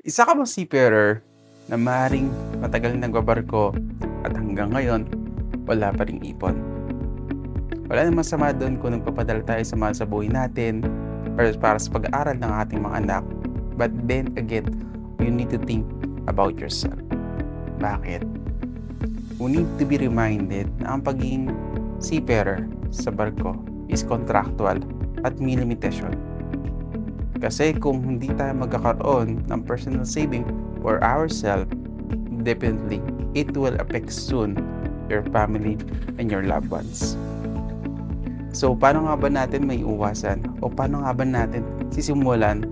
Isa ka bang seafarer na maaaring matagal na nagbabarko at hanggang ngayon wala pa ring ipon? Wala namang masama doon kung nagpapadala tayo sa mahal sa buhay natin para sa pag-aaral ng ating mga anak. But then again, you need to think about yourself. Bakit? We need to be reminded na ang pagiging seafarer sa barko is contractual at may limitation. Kasi kung hindi tayo magkakaroon ng personal saving for ourselves, definitely it will affect soon your family and your loved ones. So paano nga ba natin may iwasan o paano nga ba natin sisimulan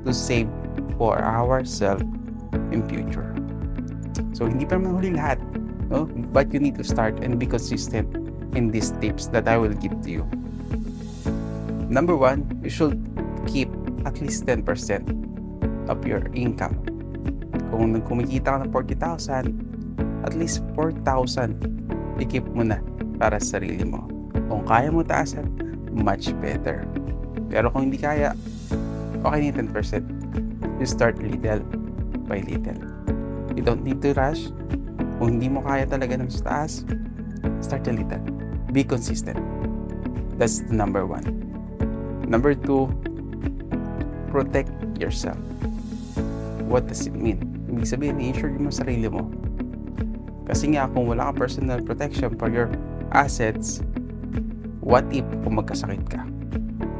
to save for ourselves in future? So hindi pa naman huli lahat, no? But you need to start and be consistent in these tips that I will give to you. Number 1, you should keep at least 10% of your income. Kung kumikita ka ng 40,000, at least 4,000 i-keep mo na para sa sarili mo. Kung kaya mo taasan, much better. Pero kung hindi kaya, okay na 10%. You start little by little. You don't need to rush. Kung hindi mo kaya talaga ng sa taas, start a little. Be consistent. That's the number 1. Number 2, protect yourself. What does it mean? Ibig sabihin, i-insure mo sarili mo. Kasi nga, kung wala kang personal protection for your assets, what if kung magkasakit ka?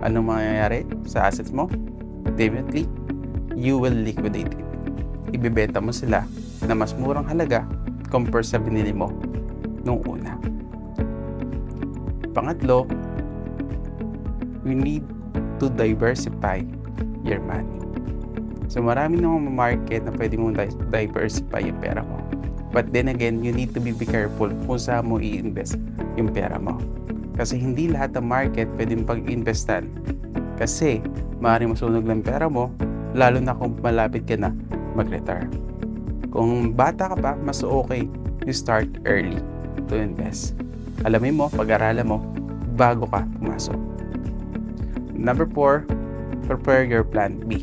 Anong mangyayari sa assets mo? Definitely, you will liquidate it. Ibebenta mo sila na mas murang halaga compare sa binili mo nung una. Pangatlo, we need to diversify your money. So marami namang market na pwede mong diversify yung pera mo. But then again, you need to be careful kung saan mo i-invest yung pera mo. Kasi hindi lahat ng market pwedeng pag-investan. Kasi maaaring masunog lang pera mo, lalo na kung malapit ka na mag-retire. Kung bata ka pa, mas okay you start early to invest. Alamin mo, pag-aralan mo, bago ka pumasok. Number 4, prepare your plan B.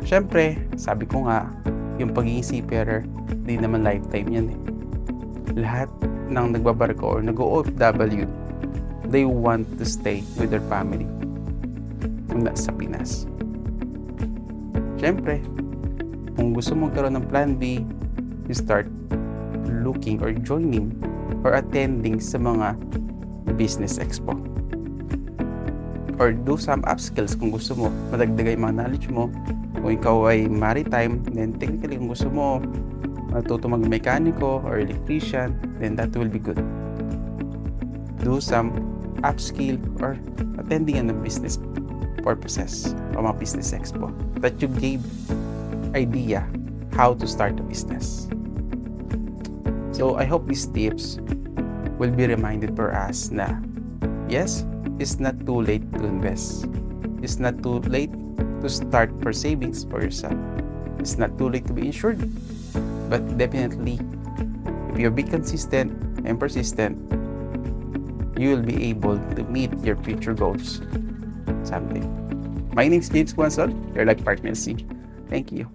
Siyempre, sabi ko nga, yung pagiging seafarer, di naman lifetime yan eh. Lahat ng nagbabarko or nag-OFW, they want to stay with their family sa Pinas. Siyempre, kung gusto mong karoon ng plan B, you start looking or joining or attending sa mga business expo. Or do some upskills kung gusto mo madagdagan yung mga knowledge mo. Kung ikaw ay maritime, then technically kung gusto mo matuto mag-mekaniko or electrician, then that will be good. Do some upskill or attending ng business purposes o mga business expo that you gave idea how to start a business. So I hope these tips will be reminded for us na yes, it's not too late to invest. It's not too late to start for savings for yourself. It's not too late to be insured. But definitely, if you be consistent and persistent, you will be able to meet your future goals someday. My name is James Guansol, your life partner C. Thank you.